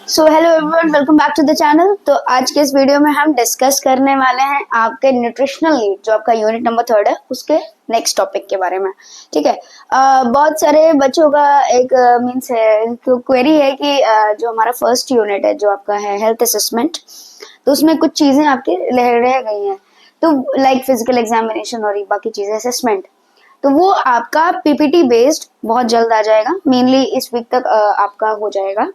So hello everyone, welcome back to the channel. तो आज के इस वीडियो में हम डिस्कस करने वाले हैं आपके न्यूट्रिशनल नीड, जो आपका यूनिट नंबर 3 है, उसके नेक्स्ट टॉपिक के बारे में। ठीक है। बहुत सारे बच्चों का एक मीन्स है क्वेरी है कि जो हमारा फर्स्ट यूनिट है, जो आपका है हेल्थ असेसमेंट, तो उसमें कुछ चीजें आपकी रह गई हैं। तो लाइक फिजिकल एग्जामिनेशन और बाकी चीजें असेसमेंट, तो वो आपका पीपीटी बेस्ड बहुत जल्द आ जाएगा। मेनली इस वीक तक आपका हो जाएगा,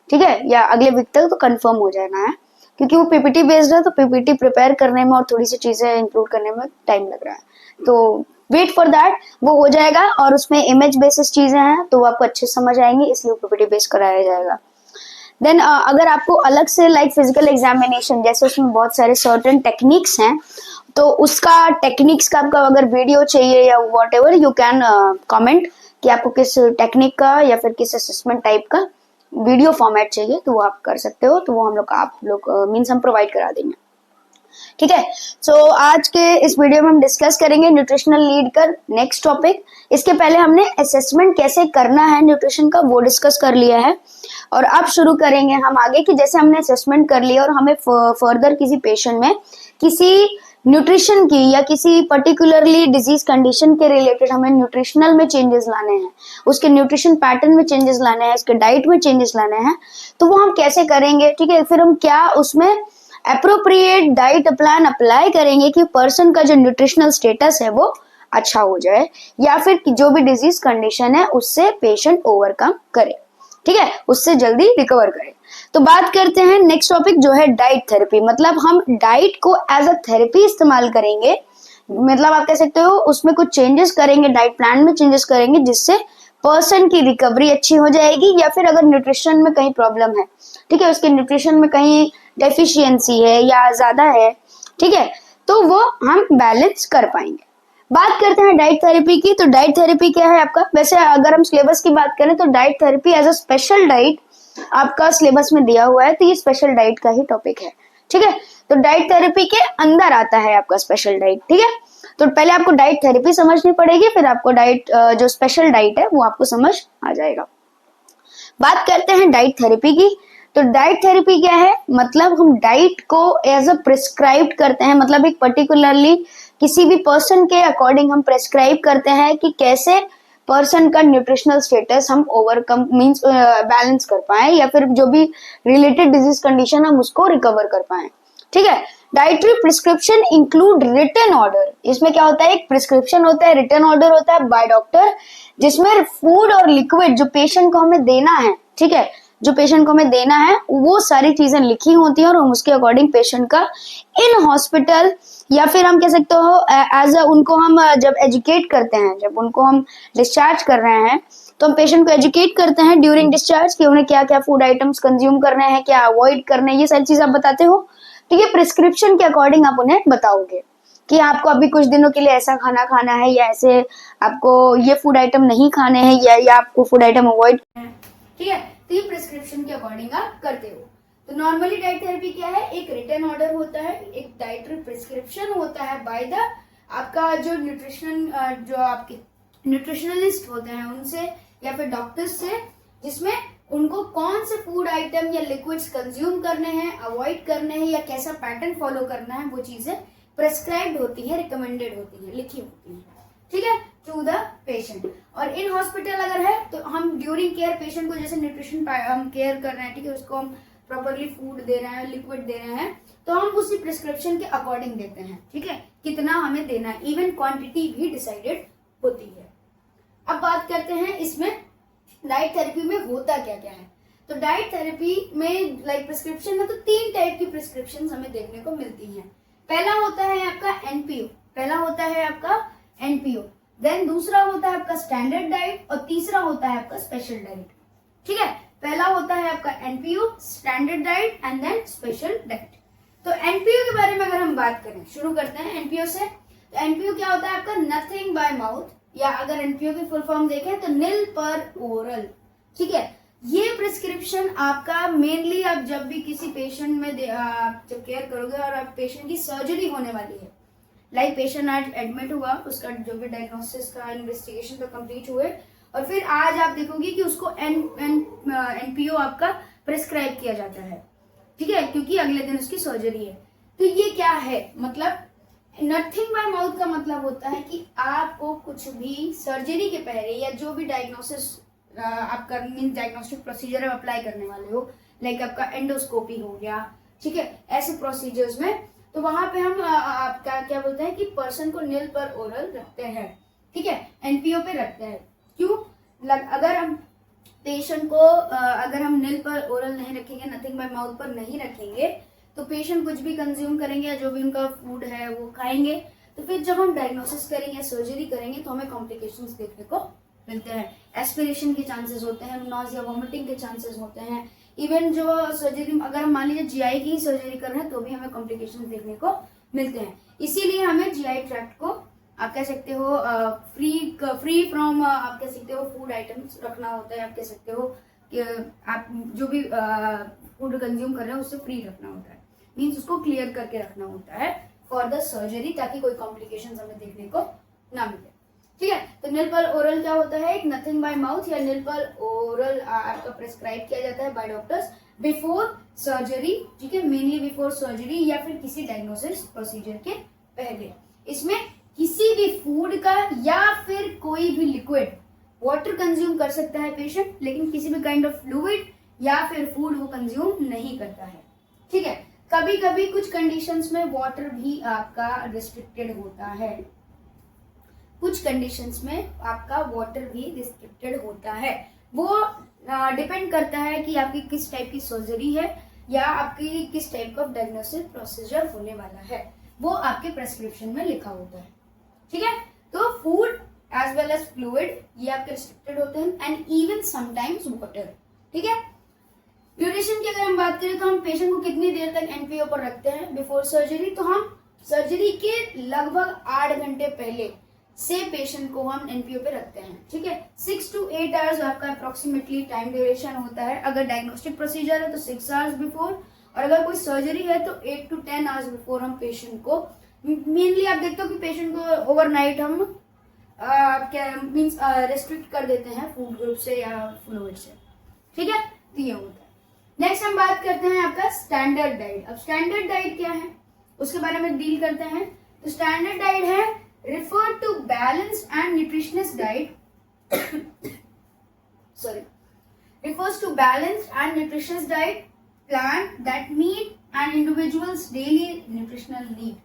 ठीक है, या अगले वीक तक तो कंफर्म हो जाना है, क्योंकि वो पीपीटी बेस्ड है। तो पीपीटी प्रिपेयर करने में और थोड़ी सी चीजें इंक्लूड करने में टाइम लग रहा है, तो वेट फॉर दैट, वो हो जाएगा। और उसमें इमेज बेसिस चीजें हैं तो वो आपको अच्छे समझ आएंगी, इसलिए पीपीटी बेस कराया जाएगा। देन अगर आपको अलग से लाइक फिजिकल एग्जामिनेशन जैसे उसमें बहुत सारे सर्टेन टेक्निक्स हैं, तो उसका टेक्निक्स का आपका अगर वीडियो चाहिए या what ever, you can comment कि आपको किस टेक्निक का या फिर किस असेसमेंट टाइप का वीडियो फॉर्मेट चाहिए, तो वो आप कर सकते हो। तो वो हम लोग आप लोग मीन्स हम प्रोवाइड करा देंगे, ठीक है। सो आज के इस वीडियो में हम डिस्कस करेंगे न्यूट्रिशनल नीड का नेक्स्ट टॉपिक। इसके पहले हमने असेसमेंट कैसे करना है न्यूट्रिशन का, वो डिस्कस कर लिया है। और अब शुरू करेंगे हम आगे कि जैसे हमने असेसमेंट कर लिया और हमें फर्दर किसी पेशेंट में किसी न्यूट्रिशन की या किसी पर्टिकुलरली डिजीज कंडीशन के रिलेटेड हमें न्यूट्रिशनल में चेंजेस लाने हैं, उसके न्यूट्रिशन पैटर्न में चेंजेस लाने हैं, उसके डाइट में चेंजेस लाने हैं, तो वो हम कैसे करेंगे, ठीक है। फिर हम क्या उसमें अप्रोप्रिएट डाइट प्लान अप्लाई करेंगे कि पर्सन का जो न्यूट्रिशनल स्टेटस है वो अच्छा हो जाए, या फिर जो भी डिजीज कंडीशन है उससे पेशेंट ओवरकम करे, ठीक है, उससे जल्दी रिकवर करे। तो बात करते हैं नेक्स्ट टॉपिक, जो है डाइट थेरेपी। मतलब हम डाइट को एज अ थेरेपी इस्तेमाल करेंगे, मतलब आप कह सकते हो उसमें कुछ चेंजेस करेंगे, डाइट प्लान में चेंजेस करेंगे, जिससे पर्सन की रिकवरी अच्छी हो जाएगी। या फिर अगर न्यूट्रिशन में कहीं प्रॉब्लम है, ठीक है, उसके न्यूट्रिशन में कहीं डेफिशिएंसी है या ज्यादा है, ठीक है, तो वो हम बैलेंस कर पाएंगे। बात करते हैं डाइट थेरेपी की। तो डाइट थेरेपी क्या है आपका, वैसे अगर हम सिलेबस की बात करें तो diet therapy as a special diet आपका सिलेबस में दिया हुआ है, तो ये स्पेशल डाइट का ही टॉपिक है, ठीक है। तो डाइट थेरेपी के अंदर आता है आपका स्पेशल डाइट, ठीक है। तो पहले आपको डाइट थेरेपी समझनी पड़ेगी, फिर आपको डाइट जो स्पेशल डाइट है वो आपको समझ आ जाएगा। बात करते हैं डाइट थेरेपी की। तो डाइट थेरेपी क्या है, मतलब हम डाइट को एज अ प्रिस्क्राइब करते हैं, मतलब एक पर्टिकुलरली किसी भी पर्सन के अकॉर्डिंग हम प्रेस्क्राइब करते हैं कि कैसे पर्सन का न्यूट्रिशनल स्टेटस हम ओवरकम मींस बैलेंस कर पाए, या फिर जो भी रिलेटेड डिजीज कंडीशन हम उसको रिकवर कर पाए, ठीक है। Dietary prescription include written order. इसमें क्या होता है, एक प्रिस्क्रिप्शन होता है, रिटन ऑर्डर होता है बाय डॉक्टर, जिसमें फूड और लिक्विड जो पेशेंट को हमें देना है, ठीक है, जो पेशेंट को हमें देना है वो सारी चीजें लिखी होती हैं, और हम उसके अकॉर्डिंग पेशेंट का इन हॉस्पिटल, या फिर हम कह सकते हो एज उनको हम जब एजुकेट करते हैं, जब उनको हम डिस्चार्ज कर रहे हैं, तो हम पेशेंट को एजुकेट करते हैं ड्यूरिंग डिस्चार्ज कि उन्हें क्या क्या फूड आइटम्स कंज्यूम करने हैं, क्या अवॉइड करने हैं, ये सारी चीज आप बताते हो। तो ये प्रिस्क्रिप्शन के अकॉर्डिंग आप उन्हें बताओगे कि आपको अभी कुछ दिनों के लिए ऐसा खाना खाना है, या ऐसे आपको ये फूड आइटम नहीं खाने हैं, या आपको फूड आइटम अवॉइड करना है, ठीक है। तो ये प्रिस्क्रिप्शन के अकॉर्डिंग आप करते हो। तो नॉर्मली डाइट थेरेपी क्या है, एक रिटन ऑर्डर होता है, एक डाइटरी प्रिस्क्रिप्शन होता है बाय द आपका जो जो आपके न्यूट्रिशनलिस्ट होते हैं उनसे या फिर डॉक्टर्स से, जिसमें उनको कौन से फूड आइटम या लिक्विड्स कंज्यूम करने हैं, अवॉइड करने हैं, या कैसा पैटर्न फॉलो करना है, वो चीजें प्रेस्क्राइब्ड होती है, रिकमेंडेड होती है, लिखी होती है, ठीक है, टू द पेशेंट। और इन हॉस्पिटल अगर है तो हम ड्यूरिंग केयर पेशेंट को जैसे न्यूट्रिशन हम केयर कर रहे हैं, ठीक है, उसको हम प्रॉपरली फूड दे रहे हैं, लिक्विड दे रहे हैं, तो हम उसी प्रिस्क्रिप्शन के अकॉर्डिंग देते हैं, ठीक है, कितना हमें देना है, इवन क्वांटिटी भी डिसाइडेड होती है। अब बात करते हैं इसमें डाइट थेरेपी में होता क्या क्या है। तो डाइट थेरेपी में लाइक प्रिस्क्रिप्शन में तो 3 टाइप की प्रिस्क्रिप्शन हमें देखने को मिलती हैं। पहला होता है आपका एनपीओ, देन दूसरा होता है आपका स्टैंडर्ड डाइट, और तीसरा होता है आपका स्पेशल डाइट, ठीक है। पहला होता है आपका NPO, standard diet and then special diet. तो एनपीओ के बारे में अगर हम बात करें, शुरू करते हैं एनपीओ से। तो एनपीओ क्या होता है आपका, नथिंग बाय माउथ, या अगर एनपीओ की फुल फॉर्म देखें तो नील पर ओरल, ठीक है। ये प्रिस्क्रिप्शन आपका मेनली आप जब भी किसी पेशेंट में आप जब केयर करोगे और आप पेशेंट की सर्जरी होने वाली है, लाइक पेशेंट आज एडमिट हुआ, उसका जो भी डायग्नोसिस का इन्वेस्टिगेशन तो कंप्लीट हुए, और फिर आज आप देखोगे कि उसको एनपीओ आपका प्रिस्क्राइब किया जाता है, ठीक है, क्योंकि अगले दिन उसकी सर्जरी है। तो ये क्या है, मतलब नथिंग बाय माउथ का मतलब होता है कि आपको कुछ भी सर्जरी के पहले या जो भी डायग्नोसिस आप मीन डायग्नोस्टिक प्रोसीजर आप अप्लाई करने वाले हो, लाइक आपका एंडोस्कोपी हो गया, ठीक है, ऐसे प्रोसीजर्स में, तो वहां पे हम आपका क्या बोलते हैं कि पर्सन को नील पर ओरल रखते हैं, ठीक है, एनपीओ पे रखते हैं। क्यों? अगर हम पेशेंट को अगर हम नील पर ओरल नहीं रखेंगे, नथिंग बाय माउथ पर नहीं रखेंगे, तो पेशेंट कुछ भी कंज्यूम करेंगे या जो भी उनका फूड है वो खाएंगे, तो फिर जब हम डायग्नोसिस करेंगे, सर्जरी करेंगे, तो हमें कॉम्प्लिकेशंस देखने को मिलते हैं। एस्पिरेशन के चांसेस होते हैं, नॉजिया वॉमिटिंग के चांसेस होते हैं। इवन जो सर्जरी, अगर हम मान लीजिए जीआई की सर्जरी कर रहे हैं तो भी हमें कॉम्प्लिकेशंस देखने को मिलते हैं। इसीलिए हमें जीआई ट्रैक्ट को आप कह सकते हो फ्री फ्रॉम आप कह सकते हो फूड आइटम्स रखना होता है। आप कह सकते हो कि आप जो भी फूड कंज्यूम कर रहे हैं उससे फ्री रखना होता है, मीन्स उसको क्लियर करके रखना होता है फॉर द सर्जरी, ताकि कोई कॉम्प्लिकेशंस हमें देखने को ना मिले, ठीक है। तो नील पर ओरल क्या होता है, एक नथिंग बाय माउथ या नील पर ओरल आपका प्रेस्क्राइब किया जाता है बाय डॉक्टर्स बिफोर सर्जरी, ठीक है, मेनली बिफोर सर्जरी या फिर किसी डायग्नोसिस प्रोसीजर के पहले। इसमें किसी भी फूड का या फिर कोई भी लिक्विड, वाटर कंज्यूम कर सकता है पेशेंट, लेकिन किसी भी काइंड ऑफ फ्लूइड या फिर फूड वो कंज्यूम नहीं करता है, ठीक है। कभी कभी कुछ कंडीशंस में वाटर भी आपका रिस्ट्रिक्टेड होता है, कुछ कंडीशंस में आपका वाटर भी रिस्ट्रिक्टेड होता है। वो डिपेंड करता है कि आपकी किस टाइप की सर्जरी है या आपकी किस टाइप का डायग्नोसिस प्रोसीजर होने वाला है, वो आपके प्रेस्क्रिप्शन में लिखा होता है, ठीक है। तो food as well as fluid ये आपके रिस्ट्रिक्टेड होते हैं एंड इवन समटाइम्स वाटर, ठीक है। ड्यूरेशन की अगर हम बात करें तो हम पेशेंट को कितनी देर तक एनपीओ पर रखते हैं बिफोर सर्जरी, तो हम सर्जरी के लगभग 8 घंटे पहले से पेशेंट को हम एनपीओ पे रखते हैं, ठीक है। 6 to 8 आवर्स आपका अप्रोक्सीमेटली टाइम ड्यूरेशन होता है। अगर डायग्नोस्टिक प्रोसीजर है तो 6 आवर्स बिफोर, और अगर कोई सर्जरी है तो 8 to 10 आवर्स बिफोर हम पेशेंट को, मेनली आप देखते हो कि पेशेंट को ओवरनाइट हम क्या मीन्स रेस्ट्रिक्ट कर देते हैं फूड ग्रुप से या फ्लूइड से, ठीक है। तो ये होता है। नेक्स्ट हम बात करते हैं आपका स्टैंडर्ड डाइट। अब स्टैंडर्ड डाइट क्या है उसके बारे में डील करते हैं। तो स्टैंडर्ड डाइट है refer to balanced and nutritious diet sorry refers to balanced and nutritious diet plan that meet an individual's daily nutritional need।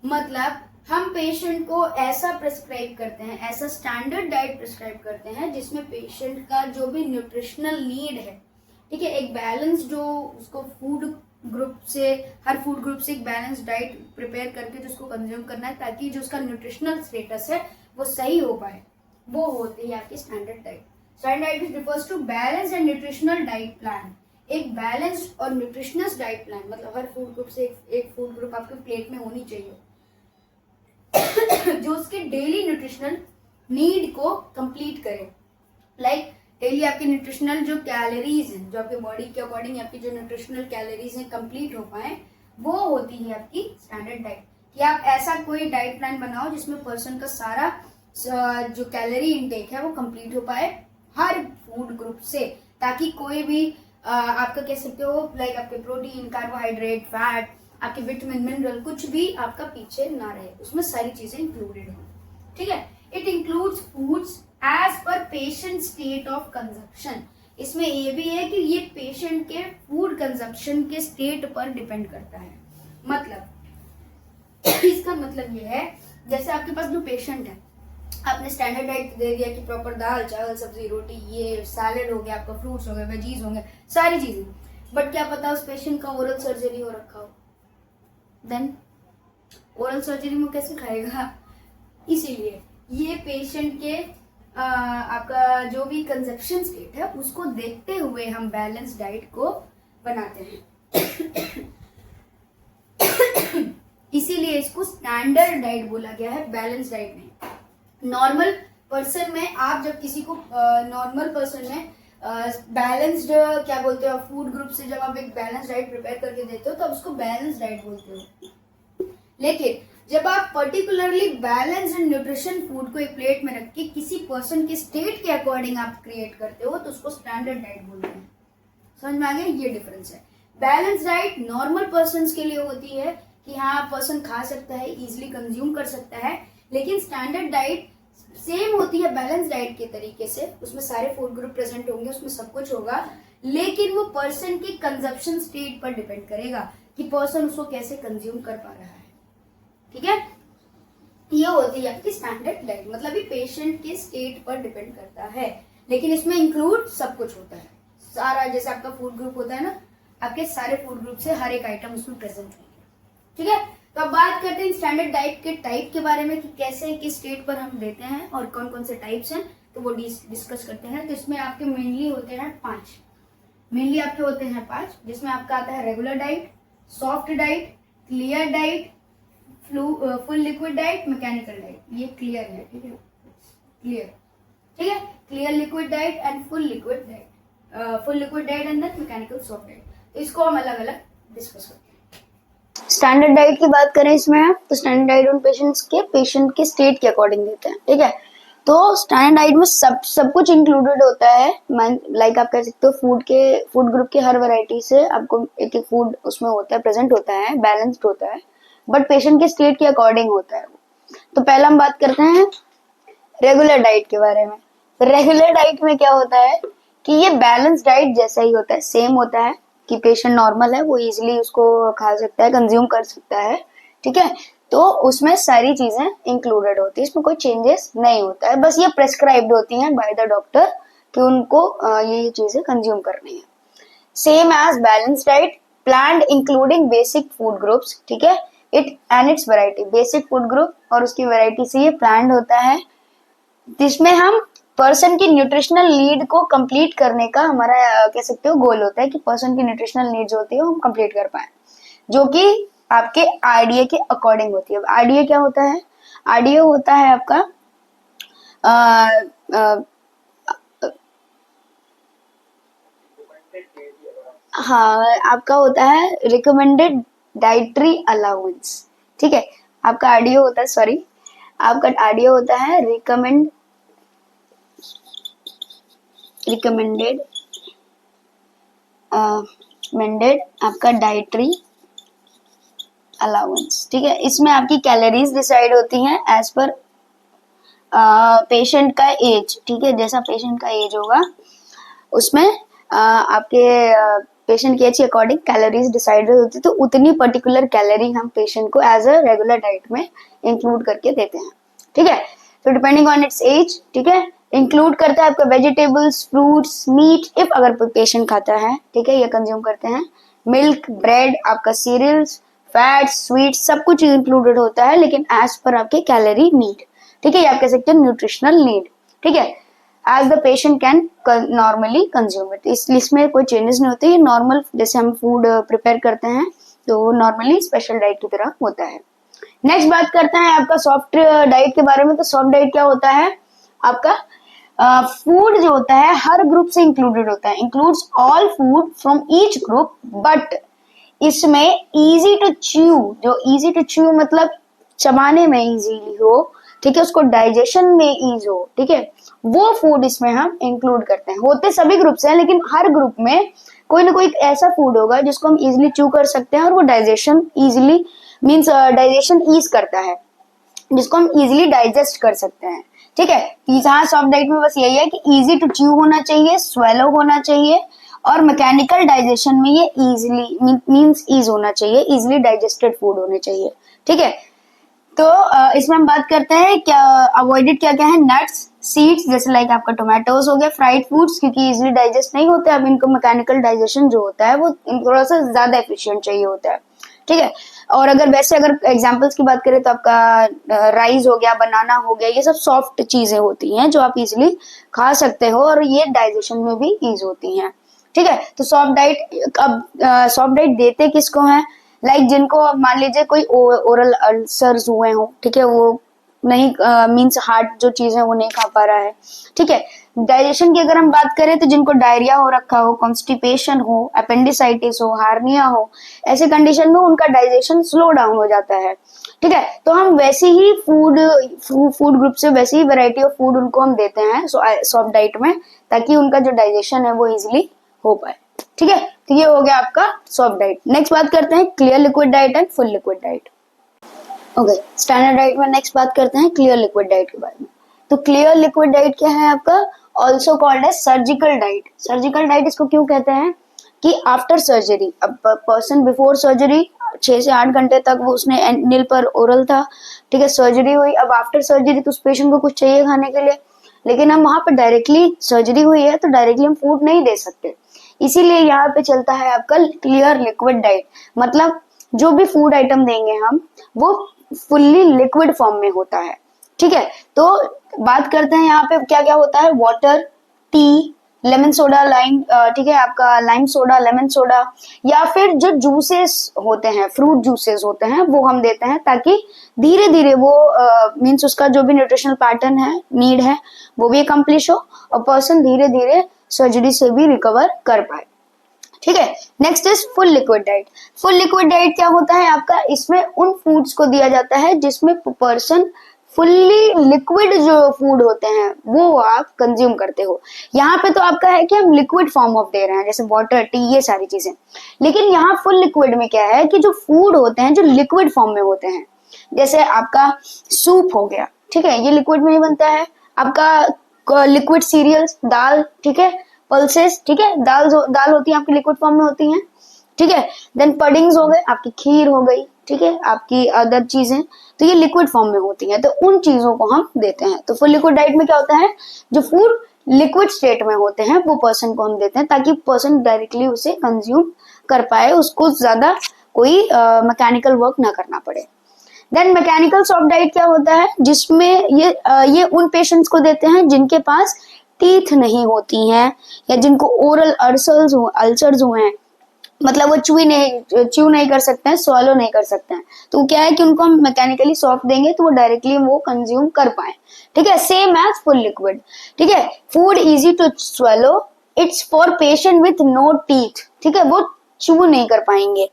मतलब हम पेशेंट को ऐसा प्रिस्क्राइब करते हैं, ऐसा स्टैंडर्ड डाइट प्रिस्क्राइब करते हैं जिसमें पेशेंट का जो भी न्यूट्रिशनल नीड है, ठीक है, एक बैलेंस जो उसको फूड ग्रुप से, हर फूड ग्रुप से एक बैलेंस डाइट प्रिपेयर करके जो उसको कंज्यूम करना है ताकि जो उसका न्यूट्रिशनल स्टेटस है वो सही हो पाए, वो होती है आपकी standard diet. Standard diet refers to balance and nutritional diet plan. एक बैलेंस्ड और न्यूट्रिशनस डाइट प्लान, मतलब हर फूड ग्रुप से एक फूड ग्रुप आपके प्लेट में होनी चाहिए जो उसके डेली न्यूट्रिशनल नीड को कंप्लीट करे। लाइक डेली आपके न्यूट्रिशनल जो कैलोरीज हैं, जो आपके बॉडी के अकॉर्डिंग आपकी जो न्यूट्रिशनल कैलोरीज हैं कंप्लीट हो पाए, वो होती है आपकी स्टैंडर्ड डाइट। कि आप ऐसा कोई डाइट प्लान बनाओ जिसमें पर्सन का सारा जो कैलोरी इनटेक है वो कंप्लीट हो पाए हर फूड ग्रुप से, ताकि कोई भी आपका कह सकते हो लाइक आपके प्रोटीन, कार्बोहाइड्रेट, फैट, आपके विटामिन, मिनरल कुछ भी आपका पीछे ना रहे, उसमें सारी चीजें इंक्लूडेड हो, ठीक है। It includes foods as per patient state of consumption. इसमें ये भी है कि ये पेशेंट के फूड कंजप्शन के स्टेट पर डिपेंड करता है। मतलब इसका मतलब ये है, जैसे आपके पास जो पेशेंट है, आपने स्टैंडर्ड डाइट दे दिया कि प्रॉपर दाल, चावल, सब्जी, रोटी, ये सैलेड हो गया, आपका फ्रूट्स हो गए, वेजीज होंगे, सारी चीजें, बट क्या पता उस पेशेंट का ओरल सर्जरी हो रखा हो, देन ओरल सर्जरी में कैसे खाएगा। इसीलिए ये पेशेंट के आपका जो भी कंजप्शन स्टेट है उसको देखते हुए हम बैलेंस डाइट को बनाते हैं इसीलिए इसको स्टैंडर्ड डाइट बोला गया है, बैलेंस डाइट नहीं। नॉर्मल पर्सन में आप जब किसी को नॉर्मल पर्सन में बैलेंस्ड क्या बोलते हो फूड ग्रुप से जब आप एक बैलेंस डाइट प्रिपेयर करके देते हो तो उसको बैलेंस डाइट बोलते हो। लेकिन जब आप particularly balance and nutrition food को एक प्लेट में रख के किसी पर्सन के स्टेट के अकॉर्डिंग आप क्रिएट करते हो तो उसको स्टैंडर्ड डाइट बोलते हैं। समझ में आ गया, ये डिफरेंस है। बैलेंस डाइट नॉर्मल पर्सन के लिए होती है कि हाँ पर्सन खा सकता है, इजिली कंज्यूम कर सकता है, लेकिन स्टैंडर्ड डाइट सेम होती है बैलेंस डाइट के तरीके से, उसमें सारे फूड ग्रुप प्रेजेंट होंगे, उसमें सब कुछ होगा, लेकिन वो पर्सन की कंजप्शन स्टेट पर डिपेंड करेगा कि पर्सन उसको कैसे कंज्यूम कर पा रहा है। ठीक है, ये होती है आपकी स्टैंडर्ड डाइट, मतलब ये पेशेंट के स्टेट पर डिपेंड करता है, लेकिन इसमें इंक्लूड सब कुछ होता है, सारा, जैसे आपका फूड ग्रुप होता है ना, आपके सारे फूड ग्रुप से हर एक आइटम उसमें प्रेजेंट होंगे। ठीक है, तो अब बात करते हैं स्टैंडर्ड डाइट के टाइप के बारे में कि कैसे किस स्टेट पर हम देते हैं और कौन कौन से टाइप्स हैं, तो वो डिस्कस करते हैं। तो इसमें आपके मेनली होते हैं 5, मेनली आपके होते हैं 5, जिसमें आपका आता है regular diet, soft diet, clear diet, full liquid diet, mechanical diet. ये क्लियर है, ठीक है, क्लियर, ठीक है, clear liquid diet and full liquid diet, full liquid diet and then mechanical soft diet. तो इसको हम अलग अलग डिस्कस करते हैं। स्टैंडर्ड डाइट की बात करें इसमें हम, तो स्टैंडर्ड डाइट उन पेशेंट के स्टेट के अकॉर्डिंग देते हैं। ठीक है, तो स्टैंडर्ड डाइट में सब कुछ इंक्लूडेड होता है, लाइक आप कह सकते हो फूड ग्रुप के हर वैरायटी से आपको एक एक फूड उसमें होता है, प्रेजेंट होता है, बैलेंस्ड होता है, बट पेशेंट के स्टेट के अकॉर्डिंग होता है। तो पहला हम बात करते हैं रेगुलर डाइट के बारे में। रेगुलर डाइट में क्या होता है कि ये बैलेंस डाइट जैसा ही होता है, सेम होता है कि पेशेंट नॉर्मल है, वो इजीली उसको खा सकता है, कंज्यूम कर सकता है। ठीक है, तो उसमें सारी चीजें इंक्लूडेड होती है, इसमें कोई चेंजेस नहीं होता है, बस ये प्रेस्क्राइब्ड होती हैं बाय द डॉक्टर कि उनको ये चीजें कंज्यूम करनी है। Same as balance diet, planned including basic food groups. ठीक है, it and its variety, basic food group और उसकी वैरायटी से ये प्लान्ड होता है, जिसमें हम पर्सन की न्यूट्रिशनल नीड को कंप्लीट करने का हमारा कह सकते हो गोल होता है कि पर्सन की न्यूट्रिशनल नीड जो होती है वो हम कंप्लीट कर पाए, जो कि आपके आरडीए के अकॉर्डिंग होती है। आरडीए क्या होता है? आरडीए होता है आपका हाँ, आपका होता है रिकमेंडेड डाइटरी अलाउंस। ठीक है, आपका आरडीए होता है, सॉरी, आपका आरडीए होता है रिकमेंडेड आपका डाइटरी अलाउंस। ठीक है, इसमें आपकी कैलोरीज डिसाइड होती हैं एज पर पेशेंट का एज। ठीक है, जैसा पेशेंट का एज होगा उसमें आपके पेशेंट के एज के अकॉर्डिंग कैलोरीज डिसाइड होती है, तो उतनी पर्टिकुलर कैलोरी हम पेशेंट को एज अ रेगुलर डाइट में इंक्लूड करके देते हैं। ठीक है, तो डिपेंडिंग ऑन इट्स एज, ठीक है, इंक्लूड करता है आपका वेजिटेबल्स, फ्रूट्स, मीट, इफ अगर पेशेंट खाता है, ठीक है, ये कंज्यूम करते हैं, मिल्क, ब्रेड, आपका सीरियल्स, फैट्स, स्वीट्स, सब कुछ इंक्लूडेड होता है, लेकिन एज पर आपके कैलोरी नीड। ठीक है, ये आप कह सकते हैं न्यूट्रिशनल नीड। ठीक है, as the patient can normally consume it, इसमें कोई चेंजेस नहीं होते, ये नॉर्मल जैसे हम फूड प्रिपेयर करते हैं तो नॉर्मली स्पेशल डाइट की तरह होता है। नेक्स्ट बात करते हैं आपका सॉफ्ट डाइट के बारे में। तो सॉफ्ट डाइट क्या होता है? आपका फूड जो होता है हर ग्रुप से इंक्लूडेड होता है, includes all food from each group, but इसमें इजी टू च्यू, जो इजी टू च्यू मतलब चबाने में इजीली हो, ठीक है, उसको डाइजेशन में ईज हो, ठीक है, वो फूड इसमें हम इंक्लूड करते हैं। होते सभी ग्रुप से हैं, लेकिन हर ग्रुप में कोई ना कोई ऐसा फूड होगा जिसको हम इजीली च्यू कर सकते हैं और वो digestion easily means digestion ease करता है, जिसको हम इजीली डाइजेस्ट कर सकते हैं। ठीक है, यहाँ सॉफ्ट डाइट में बस यही है कि इजी टू च्यू होना चाहिए, स्वेलो होना चाहिए, और मैकेनिकल डाइजेशन में ये इजीली मीन्स ईज होना चाहिए, इजीली डाइजेस्टेड फूड होने चाहिए। ठीक है, तो इसमें हम बात करते हैं क्या अवॉइडेड क्या क्या है। नट्स, सीड्स, जैसे लाइक आपका टोमेटोज हो गया, फ्राइड फूड्स, क्योंकि इजीली डाइजेस्ट नहीं होते, अब इनको मैकेनिकल डाइजेशन जो होता है वो थोड़ा सा ज्यादा एफिशिएंट चाहिए होता है। ठीक है, और अगर एग्जांपल्स की बात करें तो आपका राइस हो गया, बनाना हो गया, ये सब सॉफ्ट चीजें होती हैं जो आप इजीली खा सकते हो और ये डाइजेशन में भी ईज होती हैं। ठीक है, तो सॉफ्ट डाइट देते किसको हैं? लाइक जिनको मान लीजिए कोई ओरल अल्सर्स हुए हो, ठीक है, वो नहीं मीन्स हार्ट जो चीज है वो नहीं खा पा रहा है। ठीक है, डाइजेशन की अगर हम बात करें तो जिनको डायरिया हो रखा हो, कॉन्स्टिपेशन हो, अपेंडिसाइटिस हो, हार्निया हो, ऐसे कंडीशन में उनका डाइजेशन स्लो डाउन हो जाता है। ठीक है, तो हम वैसे ही फूड ग्रुप से वैसी ही वैरायटी ऑफ फूड उनको हम देते हैं सॉफ्ट डाइट में, ताकि उनका जो डाइजेशन है वो इजिली हो पाए। ठीक है, तो ये हो गया आपका सॉफ्ट डाइट। नेक्स्ट बात करते हैं clear liquid diet and full liquid diet. Okay, standard diet में नेक्स्ट बात करते हैं क्लियर लिक्विड डाइट के बारे में। तो क्लियर लिक्विड डाइट क्या है आपका, also called as surgical diet. Surgical diet इसको क्यों कहते हैं कि आफ्टर सर्जरी, अब पर्सन बिफोर सर्जरी 6 से 8 घंटे तक वो उसने नील पर ओरल था, ठीक है, सर्जरी हुई, अब आफ्टर सर्जरी तो उस पेशेंट को कुछ चाहिए खाने के लिए, लेकिन हम वहां पर डायरेक्टली सर्जरी हुई है तो डायरेक्टली हम फूड नहीं दे सकते, इसीलिए यहाँ पे चलता है आपका क्लियर लिक्विड डाइट। मतलब जो भी फूड आइटम देंगे हम वो फुल्ली लिक्विड फॉर्म में होता है, ठीक है। तो बात करते हैं यहाँ पे क्या क्या होता है, water, T, lemon soda, lime, ठीक है, आपका लाइम सोडा, लेमन सोडा, या फिर जो जूसेस होते हैं, फ्रूट जूसेस होते हैं, वो हम देते हैं ताकि धीरे धीरे वो मीन्स उसका जो भी न्यूट्रिशनल पैटर्न है, नीड है, वो भी अकम्प्लिश हो और पर्सन धीरे धीरे सर्जरी से भी रिकवर कर पाए, ठीक है। Next is full liquid diet. Full liquid diet क्या होता है आपका, इसमें उन फूड्स को दिया जाता है जिसमें पर्सन फुल्ली लिक्विड जो फूड होते हैं वो आप कंज्यूम करते हो। यहाँ पे तो आपका है कि हम लिक्विड फॉर्म ऑफ दे रहे हैं, जैसे वाटर, टी, ये सारी चीजें, लेकिन यहाँ फुल लिक्विड में क्या है कि जो फूड होते हैं जो लिक्विड फॉर्म में होते हैं, जैसे आपका सूप हो गया, ठीक है, ये लिक्विड में ही बनता है। आपका लिक्विड सीरियल्स, दाल, ठीक है, पल्सेस, ठीक है, दाल होती है आपकी लिक्विड फॉर्म में होती हैं, ठीक है। देन पडिंग्स हो गए, आपकी खीर हो गई, ठीक है, आपकी अदर चीजें, तो ये लिक्विड फॉर्म में होती हैं, तो उन चीजों को हम देते हैं। तो फुल लिक्विड डाइट में क्या होता है, जो फूड लिक्विड स्टेट में होते हैं वो पर्सन को हम देते हैं ताकि पर्सन डायरेक्टली उसे कंज्यूम कर पाए, उसको ज्यादा कोई मैकेनिकल वर्क ना करना पड़े। देन मैकेनिकल सॉफ्ट डाइट क्या होता है, जिसमें ये उन पेशेंट्स को देते हैं जिनके पास टीथ नहीं होती हैं या जिनको ओरल अल्सर्स हुए हैं, मतलब वो च्यू नहीं कर सकते हैं, स्वॉलो नहीं कर सकते हैं, तो क्या है कि उनको हम मैकेनिकली सॉफ्ट देंगे तो वो डायरेक्टली वो कंज्यूम कर पाए, ठीक है। सेम एज फुल लिक्विड, ठीक है, food easy to swallow, it's for patient with no teeth, ठीक है, वो च्यू नहीं कर पाएंगे।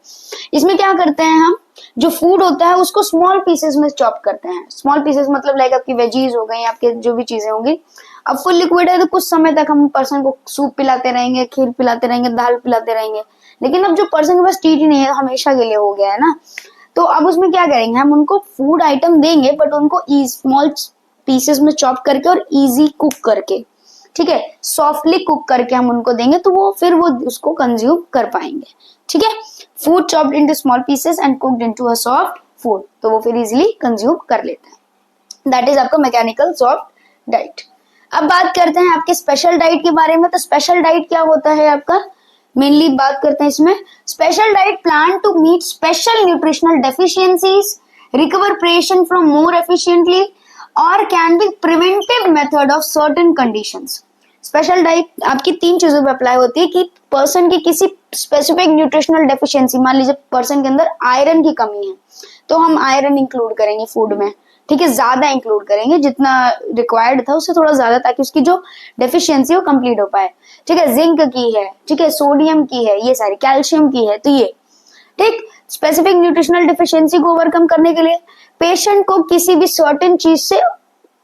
इसमें क्या करते हैं हम, जो फूड होता है उसको स्मॉल पीसेस में चॉप करते हैं। स्मॉल पीसेस मतलब लाइक आपकी वेजीज हो गई, आपके जो भी चीजें होंगी। अब फुल लिक्विड है तो कुछ समय तक हम पर्सन को सूप पिलाते रहेंगे, खीर पिलाते रहेंगे, दाल पिलाते रहेंगे, लेकिन अब जो पर्सन के पास टीथ ही नहीं है, हमेशा के लिए हो गया है ना, तो अब उसमें क्या करेंगे, हम उनको फूड आइटम देंगे बट उनको स्मॉल पीसेस में चॉप करके और इजी कुक करके, ठीक है, सॉफ्टली कुक करके हम उनको देंगे तो वो फिर वो उसको कंज्यूम कर पाएंगे, ठीक है। Food chopped into small pieces and cooked into a soft food, तो वो फिर इजीली कंज्यूम कर लेते हैं। दैट इज आपका मैकेनिकल सॉफ्ट डाइट। अब बात करते हैं आपके स्पेशल डाइट के बारे में। तो स्पेशल डाइट क्या होता है आपका, मेनली बात करते हैं इसमें, special diet plan to meet special nutritional deficiencies, recover patient from more efficiently और can be preventive method of certain conditions. Special diet आपकी 3 चीजों पे अप्लाई होती है कि पर्सन की किसी स्पेसिफिक न्यूट्रिशनल डेफिशिएंसी, मान लीजिए पर्सन के अंदर आयरन की कमी है तो हम आयरन इंक्लूड करेंगे फूड में, ठीक है, ज्यादा इंक्लूड करेंगे, जितना रिक्वायर्ड था उससे थोड़ा ज्यादा, ताकि उसकी जो डेफिशिएंसी वो कंप्लीट हो पाए, ठीक है। जिंक की है, ठीक है, सोडियम की है, ये सारी, कैल्शियम की है, तो ये, ठीक। स्पेसिफिक न्यूट्रिशनल डेफिशिएंसी को ओवरकम करने के लिए पेशेंट को किसी भी सर्टेन चीज से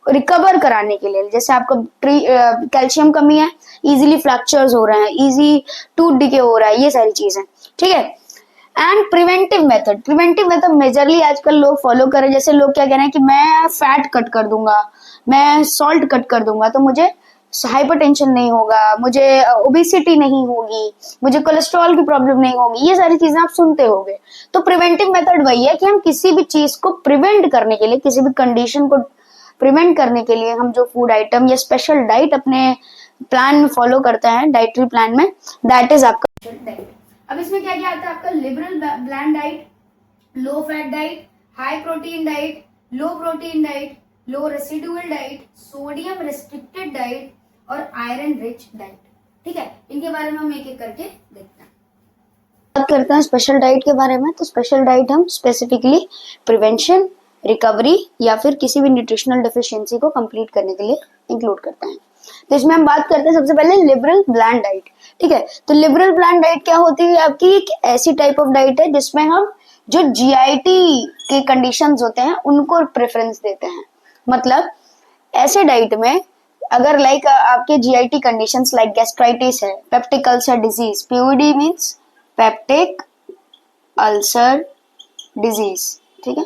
रिकवर कराने के लिए, जैसे आपको कैल्शियम कमी है, इजीली फ्रैक्चर्स हो रहे हैं, इजी टूथ डिके हो रहा है, ये सारी चीजें, ठीक है। एंड प्रिवेंटिव मेथड मेजरली आजकल लोग फॉलो कर रहे हैं। जैसे लोग क्या कह रहे हैं कि मैं फैट कट कर दूंगा, मैं सॉल्ट कट कर दूंगा तो मुझे हाइपरटेंशन नहीं होगा, मुझे ओबेसिटी नहीं होगी, मुझे कोलेस्ट्रॉल की प्रॉब्लम नहीं होगी, ये सारी चीजें आप सुनते होंगे। तो प्रिवेंटिव मेथड वही है कि हम किसी भी चीज को प्रिवेंट करने के लिए, किसी भी कंडीशन को प्रिवेंट करने के लिए हम जो फूड आइटम या स्पेशल डाइट अपने प्लान में फॉलो करते हैं, डाइटरी प्लान में, दैट इज आपका डाइट। अब इसमें क्या क्या आता है आपका, liberal bland diet, low fat diet, high protein diet, low protein diet, low residual diet, sodium restricted diet और आयरन रिच डाइट, ठीक है। इनके बारे में हम एक एक करके देखते हैं। बात करते हैं स्पेशल डाइट के बारे में। तो स्पेशल डाइट हम स्पेसिफिकली प्रिवेंशन, रिकवरी या फिर किसी भी न्यूट्रिशनल डेफिशिएंसी को कंप्लीट करने के लिए इंक्लूड करते हैं। तो इसमें हम बात करते हैं सबसे पहले लिबरल ब्लैंड डाइट, ठीक है। तो लिबरल ब्लैंड डाइट क्या होती है आपकी, एक ऐसी टाइप ऑफ डाइट है जिसमें हम जो जीआईटी के कंडीशंस होते हैं उनको प्रेफरेंस देते हैं। मतलब ऐसे डाइट में अगर लाइक आपके जीआईटी कंडीशंस लाइक गैस्ट्राइटिस है, peptic ulcer disease, PUD means peptic ulcer disease, ठीक है,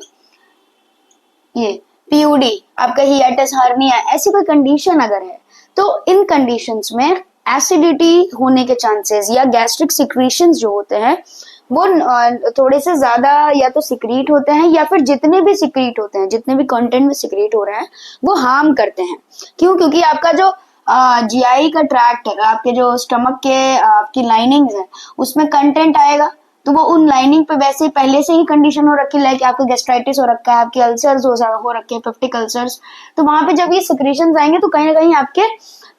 ये पीयूडी, आपका हियाटस हर्निया, ऐसी कोई कंडीशन अगर है तो इन कंडीशंस में एसिडिटी होने के चांसेस या गैस्ट्रिक सिक्रीशंस जो होते हैं वो थोड़े से ज्यादा या तो सिक्रीट होते हैं, या फिर जितने भी सिक्रीट होते हैं, जितने भी कंटेंट में सिक्रीट हो रहे हैं वो हार्म करते हैं। क्यों? क्योंकि आपका जो जीआई का ट्रैक्ट है, आपके जो स्टमक के आपकी लाइनिंग्स है उसमें कंटेंट आएगा, तो वो उन लाइनिंग पे वैसे ही पहले से ही कंडीशन हो रखी है कि आपको गैस्ट्राइटिस हो रखा है, आपके अल्सर्स हो रखे हैं, पेप्टिक अल्सर्स, तो वहां पे जब ये सिक्रीशंस आएंगे तो कहीं ना कहीं आपके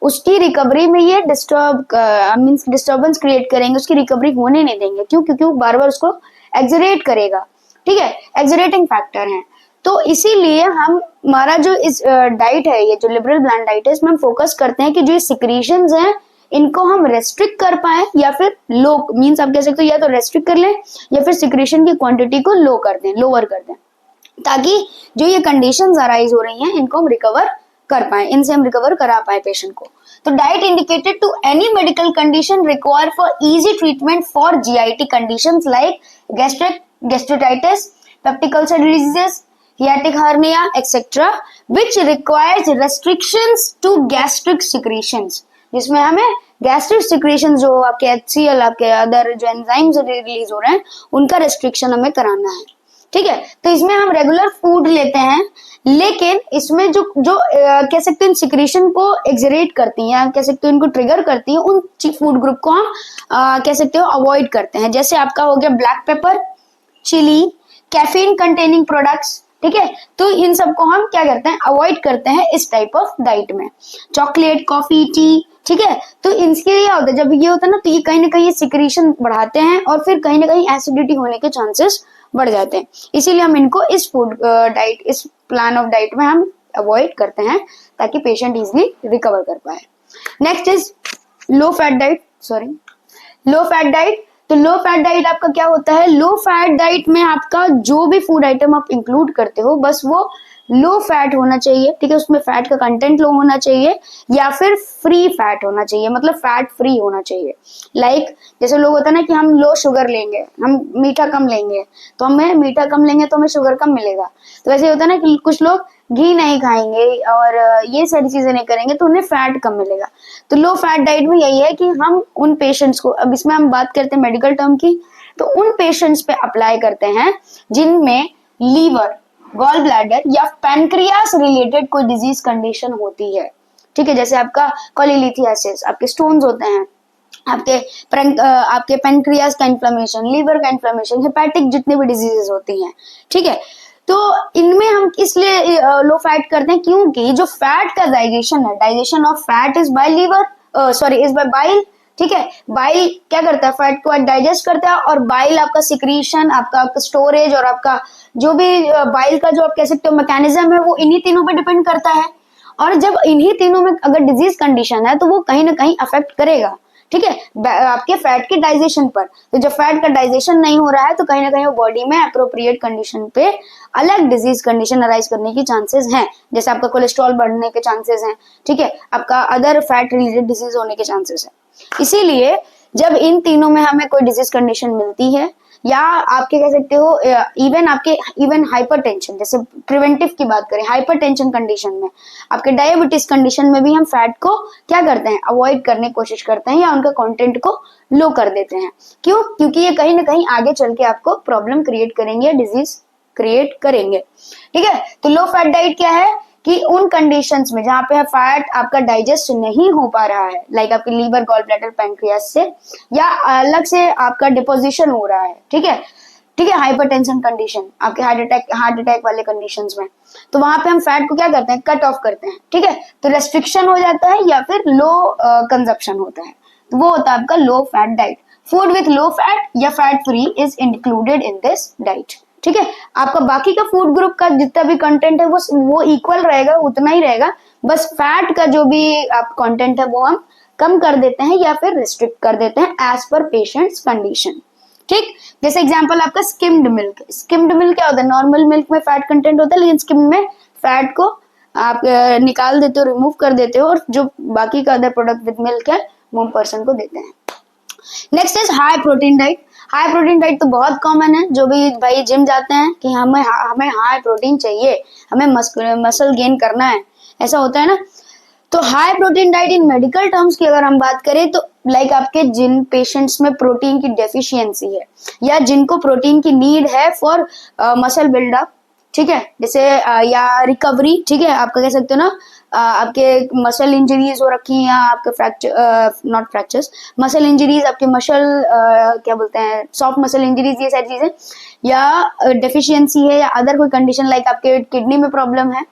उसकी रिकवरी में ये डिस्टर्बेंस क्रिएट करेंगे, उसकी रिकवरी होने नहीं देंगे। क्यों? क्योंकि वो बार बार उसको एक्सरेट करेगा, ठीक है, एक्सरेटिंग फैक्टर है। तो इसीलिए हम हमारा जो इस डाइट है, ये जो लिबरल ब्लैंड डाइट है, इसमें हम फोकस करते हैं कि जो सिक्रीशंस हैं इनको हम रेस्ट्रिक्ट कर पाए, या फिर लो मींस आप कह सकते हो या तो रेस्ट्रिक्ट कर लें या फिर सिक्रीशन की क्वांटिटी को लो कर दें, लोअर कर दें, ताकि जो ये कंडीशंस अराइज हो रही हैं इनको हम रिकवर कर पाए, इनसे हम रिकवर करा पाए पेशेंट को। तो diet indicated to any medical condition require for easy treatment for GIT conditions like gastritis, peptic ulcer diseases, hiatic hernia etc. which requires restrictions to gastric secretions, जिसमें हमें गैस्ट्रिक सिक्रीशन जो आपके HCl, आपके other जो enzymes release हो रहे हैं उनका रेस्ट्रिक्शन हमें कराना है, ठीक है। तो इसमें हम रेगुलर फूड लेते हैं, लेकिन इसमें जो कह सकते हैं सिक्रीशन को एक्सरेट करती हैं, कह सकते हो इनको ट्रिगर करती हैं, उन फूड ग्रुप को हम कह सकते हो अवॉइड करते हैं। जैसे आपका हो गया black pepper, chilli, caffeine containing products, ठीक है, तो इन सबको हम क्या करते हैं, अवॉइड करते हैं इस टाइप ऑफ डाइट में। चॉकलेट, कॉफी, टी, ठीक है, तो इनके क्या होता है, जब ये होता है ना तो ये कहीं ना कहीं सिक्रीशन बढ़ाते हैं और फिर कहीं ना कहीं एसिडिटी होने के चांसेस बढ़ जाते हैं। इसीलिए हम इनको इस फूड डाइट, इस प्लान ऑफ डाइट में हम अवॉइड करते हैं ताकि पेशेंट इजिली रिकवर कर पाए। Next is low fat diet, low fat diet. तो लो फैट डाइट आपका क्या होता है, लो फैट डाइट में आपका जो भी फूड आइटम आप इंक्लूड करते हो बस वो लो फैट होना चाहिए, ठीक है, उसमें फैट का कंटेंट लो होना चाहिए या फिर फ्री फैट होना चाहिए, मतलब फैट फ्री होना चाहिए। लाइक जैसे लोग होता है ना कि हम लो शुगर लेंगे, हम मीठा कम लेंगे, तो हमें मीठा कम लेंगे तो हमें शुगर कम मिलेगा। तो वैसे होता है ना कि कुछ लोग घी नहीं खाएंगे और ये सारी चीजें नहीं करेंगे तो उन्हें फैट कम मिलेगा। तो लो फैट डाइट में यही है कि हम उन पेशेंट्स को, अब इसमें हम बात करते हैं मेडिकल टर्म की, तो उन पेशेंट्स पे अप्लाई करते हैं जिनमें लीवर, गॉल ब्लैडर या पैनक्रियास रिलेटेड कोई डिजीज कंडीशन होती है, ठीक है, जैसे आपका कोलिलिथियासिस, आपके स्टोन्स होते हैं, आपके पैनक्रियास का इन्फ्लेमेशन, लीवर का इन्फ्लेमेशन, हेपेटिक जितने भी डिजीजेस होती हैं, ठीक है। तो इनमें हम इसलिए लो फैट करते हैं क्योंकि जो फैट का डाइजेशन है, digestion of fat is by liver, is by bile, ठीक है। बाइल क्या करता है, फैट को डाइजेस्ट करता है, और बाइल आपका सिक्रीशन, आपका स्टोरेज और आपका जो भी बाइल का जो आप कह सकते हो मैकेनिज्म है वो इन्हीं तीनों पे डिपेंड करता है। और जब इन्हीं तीनों में अगर डिजीज कंडीशन है तो वो कहीं ना कहीं अफेक्ट करेगा, ठीक है, आपके फैट के डाइजेशन पर। तो जब फैट का डाइजेशन नहीं हो रहा है तो कहीं ना कहीं वो बॉडी में अप्रोप्रिएट कंडीशन पे अलग डिजीज कंडीशन अराइज करने की चांसेस हैं, जैसे आपका कोलेस्ट्रॉल बढ़ने के चांसेस हैं, ठीक है, आपका अदर फैट रिलेटेड डिजीज होने के चांसेस है। इसीलिए जब इन तीनों में हमें कोई डिजीज कंडीशन मिलती है, या आपके कह सकते हो इवन हाइपरटेंशन, जैसे प्रिवेंटिव की बात करें, हाइपरटेंशन कंडीशन में, आपके डायबिटीज कंडीशन में भी हम फैट को क्या करते हैं, अवॉइड करने की कोशिश करते हैं या उनका कंटेंट को लो कर देते हैं। क्यों? क्योंकि ये कहीं ना कहीं आगे चल के आपको प्रॉब्लम क्रिएट करेंगे, डिजीज क्रिएट करेंगे, ठीक है। तो लो फैट डाइट क्या है कि उन कंडीशंस में जहां पे फैट आपका डाइजेस्ट नहीं हो पा रहा है, लाइक आपके लीवर, गॉल ब्लैडर, पैनक्रियास से, या अलग से आपका डिपोजिशन हो रहा है, ठीक है, हाइपरटेंशन कंडीशन, आपके हार्ट अटैक वाले कंडीशंस में, तो वहां पे हम फैट को क्या करते हैं, कट ऑफ करते हैं, ठीक है। तो रेस्ट्रिक्शन हो जाता है या फिर लो कंजप्शन होता है, तो वो होता है आपका low fat diet. Food with low fat या fat free is included in this diet, ठीक है। आपका बाकी का फूड ग्रुप का जितना भी कंटेंट है वो इक्वल रहेगा, उतना ही रहेगा, बस फैट का जो भी आप कंटेंट है वो हम कम कर देते हैं या फिर रिस्ट्रिक्ट कर देते हैं एज पर पेशेंट्स कंडीशन, ठीक। जैसे एग्जांपल आपका स्किम्ड मिल्क क्या होता है, नॉर्मल मिल्क में फैट कंटेंट होता है लेकिन स्किम्ड में फैट को आप निकाल देते हो, रिमूव कर देते हो, और जो बाकी का अदर प्रोडक्ट विद मिल्क है वो पर्सन को देते हैं। Next is high protein diet. High protein diet तो बहुत कॉमन है, जो भी भाई जिम जाते हैं कि हमें हाई प्रोटीन चाहिए, हमें मसल गेन करना है, ऐसा होता है ना। तो हाई प्रोटीन डाइट इन मेडिकल टर्म्स की अगर हम बात करें तो लाइक आपके जिन पेशेंट्स में प्रोटीन की डेफिशिएंसी है या जिनको प्रोटीन की नीड है फॉर मसल बिल्डअप, ठीक है, जैसे या रिकवरी, ठीक है, आप कह सकते हो ना, आपके मसल इंजरीज हो रखी हैं या आपके fracture, not fractures, muscle injuries, आपके मसल क्या बोलते हैं, सॉफ्ट मसल इंजरीज, ये सारी चीजें, या डेफिशिएंसी है या अदर कोई कंडीशन लाइक आपके किडनी में प्रॉब्लम है,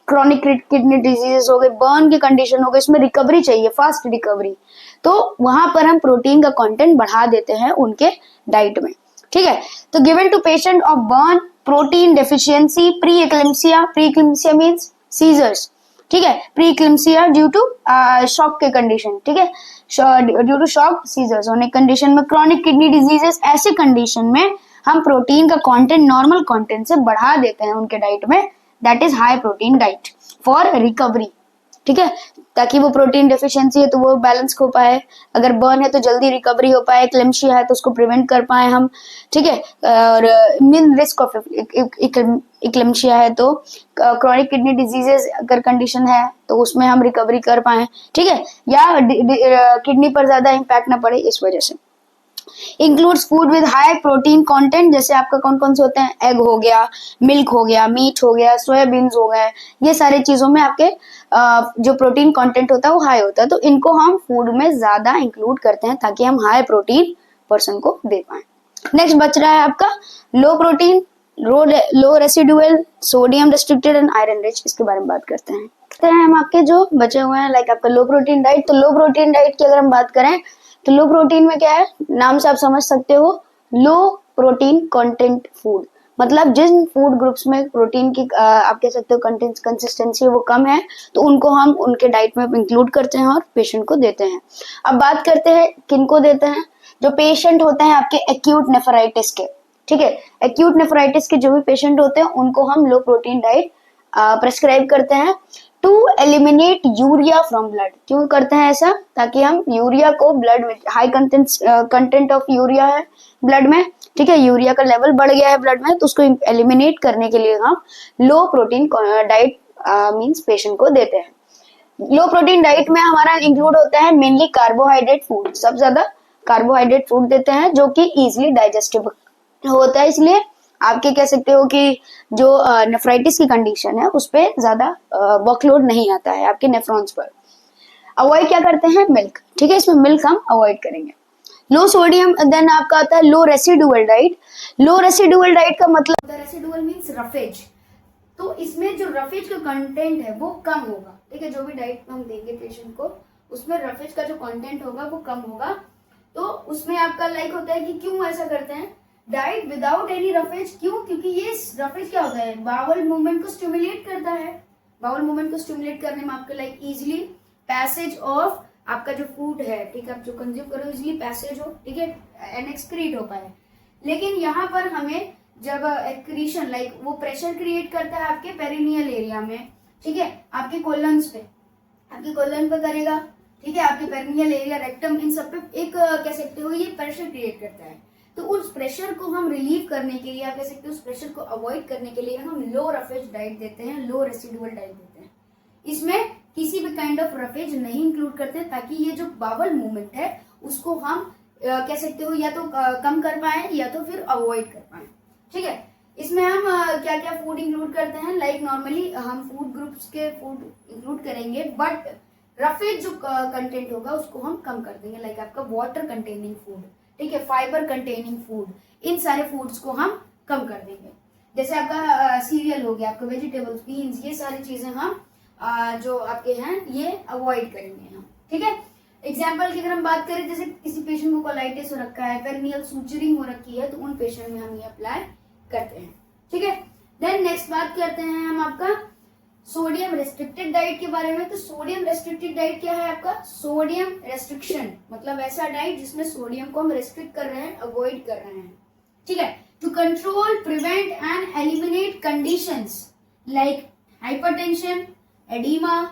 क्रॉनिक किडनी डिजीजेस हो गए, बर्न की कंडीशन हो गई, इसमें रिकवरी चाहिए, फास्ट रिकवरी, तो वहां पर हम प्रोटीन का कंटेंट बढ़ा देते हैं उनके डाइट में, ठीक है। तो given to patient of burn, protein deficiency, pre eclampsia means seizures, ठीक है, pre eclampsia due to shock के कंडीशन, ठीक है, ड्यू टू शॉक सीजर्स होने कंडीशन में, क्रॉनिक किडनी डिजीजेस, ऐसे कंडीशन में हम प्रोटीन का कंटेंट नॉर्मल कंटेंट से बढ़ा देते हैं उनके डाइट में, that is high protein diet for recovery, ठीक है, ताकि वो प्रोटीन डेफिशिएंसी है तो वो बैलेंस हो पाए, अगर बर्न है तो जल्दी रिकवरी हो पाए, क्लेम्शिया है तो उसको प्रिवेंट कर पाए हम, ठीक है, और मीन रिस्क ऑफ इक्लेम्शिया है तो क्रॉनिक किडनी डिजीजेस अगर कंडीशन है तो उसमें हम रिकवरी कर पाए, ठीक है, या किडनी पर ज्यादा इम्पैक्ट ना पड़े इस वजह से। Includes food with high protein content, जैसे आपका कौन कौन से होते हैं, एग हो गया, मिल्क हो गया, मीट हो गया, सोयाबीन्स हो गए, ये सारे चीजों में आपके जो प्रोटीन कंटेंट होता है वो हाई होता है, तो इनको हम फूड में ज्यादा इंक्लूड करते हैं ताकि हम हाई प्रोटीन पर्सन को दे पाए। नेक्स्ट बच रहा है आपका low protein, low residual, sodium restricted and iron rich, इसके बारे में बात करते हैं। हम आपके जो बचे हुए हैं लाइक आपका लो प्रोटीन डाइट, तो लो प्रोटीन डाइट की अगर हम बात करें तो लो प्रोटीन में क्या है, नाम से आप समझ सकते हो, लो प्रोटीन कंटेंट फूड, मतलब जिन फूड ग्रुप्स में प्रोटीन की आप कह सकते हो कंटेंट कंसिस्टेंसी वो कम है तो उनको हम उनके डाइट में इंक्लूड करते हैं और पेशेंट को देते हैं। अब बात करते हैं किनको देते हैं, जो पेशेंट होते हैं आपके एक्यूट नेफ्राइटिस के, ठीक है, एक्यूट नेफ्राइटिस के जो भी पेशेंट होते हैं उनको हम लो प्रोटीन डाइट प्रेस्क्राइब करते हैं to eliminate urea from blood. क्यों करते हैं ऐसा, ताकि हम यूरिया को ब्लड में, हाई कंटेंट ऑफ यूरिया है ब्लड में, ठीक है, यूरिया का लेवल बढ़ गया है ब्लड में, तो उसको एलिमिनेट करने के लिए हम लो प्रोटीन डाइट मींस पेशेंट को देते हैं। लो प्रोटीन डाइट में हमारा इंक्लूड होता है मेनली कार्बोहाइड्रेट फूड, सबसे ज्यादा कार्बोहाइड्रेट फूड देते हैं जो कि इजिली डाइजेस्टेबल होता है, इसलिए आपके कह सकते हो कि जो नेफ्राइटिस की कंडीशन है उस पर ज्यादा वर्कलोड नहीं आता है आपके नेफ्रॉन्स पर। अवॉइड क्या करते हैं, मिल्क, ठीक है, इसमें मिल्क हम अवॉइड करेंगे। लो सोडियम, देन आपका आता है लो residual diet. Low residual diet का मतलब, रेसिडुअल मींस रफेज, तो इसमें जो रफेज का कंटेंट है वो कम होगा, ठीक है, जो भी डाइट हम देंगे पेशेंट को उसमें रफेज का जो कंटेंट होगा वो कम होगा, तो उसमें आपका लाइक होता है कि क्यों ऐसा करते हैं, डाइट विदाउट एनी रफेज, क्यों, क्योंकि ये रफेज क्या होता है, बाउल मूवमेंट को स्टिमुलेट करता है, बाउल मूवमेंट को स्टिमुलेट करने में आपका लाइक इजिली पैसेज ऑफ आपका जो फूड है, ठीक है, आप जो कंज्यूम करो इजिली पैसेज हो, ठीक है, एंड एक्सक्रीट हो पाए। लेकिन यहाँ पर हमें जब एक्रीशन लाइक वो प्रेशर क्रिएट करता है आपके पेरिनियल एरिया में, ठीक है, आपके कोलन्स पे, आपके कोलन पे करेगा, ठीक है, आपके पेरिनियल एरिया, रेक्टम, इन सब पे एक कह सकते हो ये प्रेशर क्रिएट करता है, तो उस प्रेशर को हम रिलीव करने के लिए, आप कह सकते हो उस प्रेशर को अवॉइड करने के लिए हम लो रफेज डाइट देते हैं, लो रेसिडुअल डाइट देते हैं। इसमें किसी भी काइंड ऑफ रफेज नहीं इंक्लूड करते ताकि ये जो बावल मूवमेंट है उसको हम कह सकते हो या तो कम कर पाए या तो फिर अवॉइड कर पाए, ठीक है। इसमें हम क्या क्या फूड इंक्लूड करते हैं, लाइक नॉर्मली हम फूड ग्रुप्स के फूड इंक्लूड करेंगे, बट रफेज जो कंटेंट होगा उसको हम कम कर देंगे, लाइक आपका वाटर कंटेनिंग फूड, ठीक है, फाइबर कंटेनिंग फूड, इन सारे फूड्स को हम कम कर देंगे। जैसे आपका सीरियल हो गया, आपका वेजिटेबल्स, बीन्स, ये सारी चीजें हम जो आपके हैं ये अवॉइड करेंगे हम, ठीक है। एग्जाम्पल की अगर हम बात करें, जैसे किसी पेशेंट को कोलाइटिस हो रखा है, पेरिनियल सूचरिंग हो रखी है, तो उन पेशेंट में हम ये अप्लाई करते हैं, ठीक है। देन नेक्स्ट बात करते हैं हम आपका सोडियम रेस्ट्रिक्टेड डाइट के बारे में। तो सोडियम रेस्ट्रिक्टेड डाइट क्या है आपका, सोडियम रेस्ट्रिक्शन, मतलब ऐसा डाइट जिसमें सोडियम को हम रेस्ट्रिक्ट कर रहे हैं, अवॉइड कर रहे हैं, ठीक है, to control, prevent and eliminate conditions like hypertension, oedema,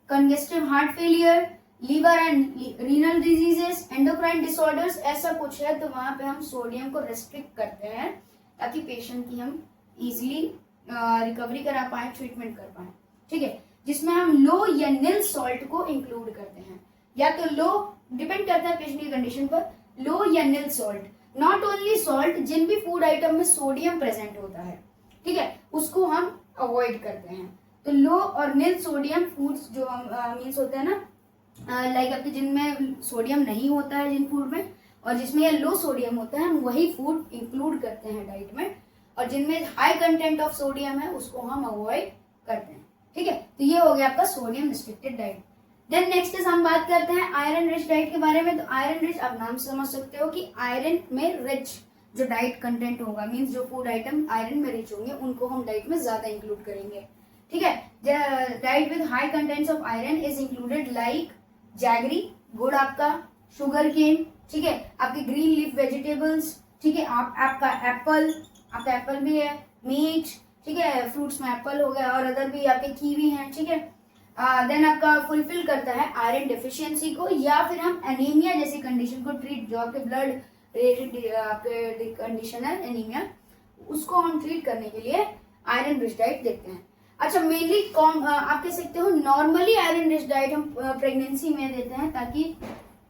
congestive heart failure, liver and renal diseases, endocrine disorders, ऐसा कुछ है तो वहां पे हम सोडियम को रेस्ट्रिक्ट करते हैं ताकि पेशेंट की हम इजीली रिकवरी करा पाए, ट्रीटमेंट कर पाए, ठीक है। जिसमें हम लो या निल सॉल्ट को इंक्लूड करते हैं, या तो लो, डिपेंड करता है पेशेंट की कंडीशन पर, लो या निल सॉल्ट। नॉट ओनली सॉल्ट, जिन भी फूड आइटम में सोडियम प्रेजेंट होता है, ठीक है, उसको हम अवॉइड करते हैं। तो लो और निल सोडियम फूड्स जो मीन्स होते हैं ना, लाइक आपके जिनमें सोडियम नहीं होता है जिन फूड में, और जिसमें ये लो सोडियम होता है, हम वही फूड इंक्लूड करते हैं डाइट में, और जिनमें हाई कंटेंट ऑफ सोडियम है उसको हम अवॉइड करते हैं, ठीक है। तो ये हो गया आपका sodium restricted diet. Then next is हम बात करते हैं आयरन रिच डाइट के बारे में। तो आयरन रिच, आप नाम समझ सकते हो कि आयरन में रिच जो डाइट कंटेंट होगा, मीन्स जो फूड आइटम आयरन में रिच होंगे उनको हम डाइट में ज्यादा इंक्लूड करेंगे, ठीक है। Diet with high contents of iron is included like jaggery, गुड़ आपका, शुगर केन, ठीक है, आपके ग्रीन लीफ वेजिटेबल्स, ठीक है, आपका एप्पल भी है, मीट, ठीक है, फ्रूट्स में एप्पल हो गया, और अदर भी आपके कीवी हैं, ठीक है। देन आपका फुलफिल करता है आयरन डेफिशिएंसी को, या फिर हम एनीमिया जैसी कंडीशन को ट्रीट, जो आपके ब्लड रिलेटेड आपके कंडीशन है एनीमिया, उसको हम ट्रीट करने के लिए आयरन रिच डाइट देखते हैं। अच्छा, मेनली आप कह सकते हो नॉर्मली आयरन रिच डाइट हम प्रेगनेंसी में देते हैं ताकि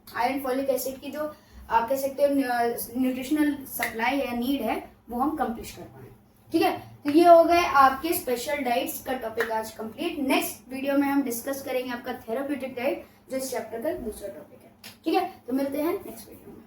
आयरन फॉलिक एसिड की जो आप कह सकते हो न्यूट्रिशनल सप्लाई है, नीड है, वो हम कंप्लीट कर पाए, ठीक है। तो ये हो गए आपके स्पेशल डाइट्स का टॉपिक आज कंप्लीट। नेक्स्ट वीडियो में हम डिस्कस करेंगे आपका थेराप्यूटिक डाइट, जो इस चैप्टर का दूसरा टॉपिक है, ठीक है। तो मिलते हैं नेक्स्ट वीडियो में।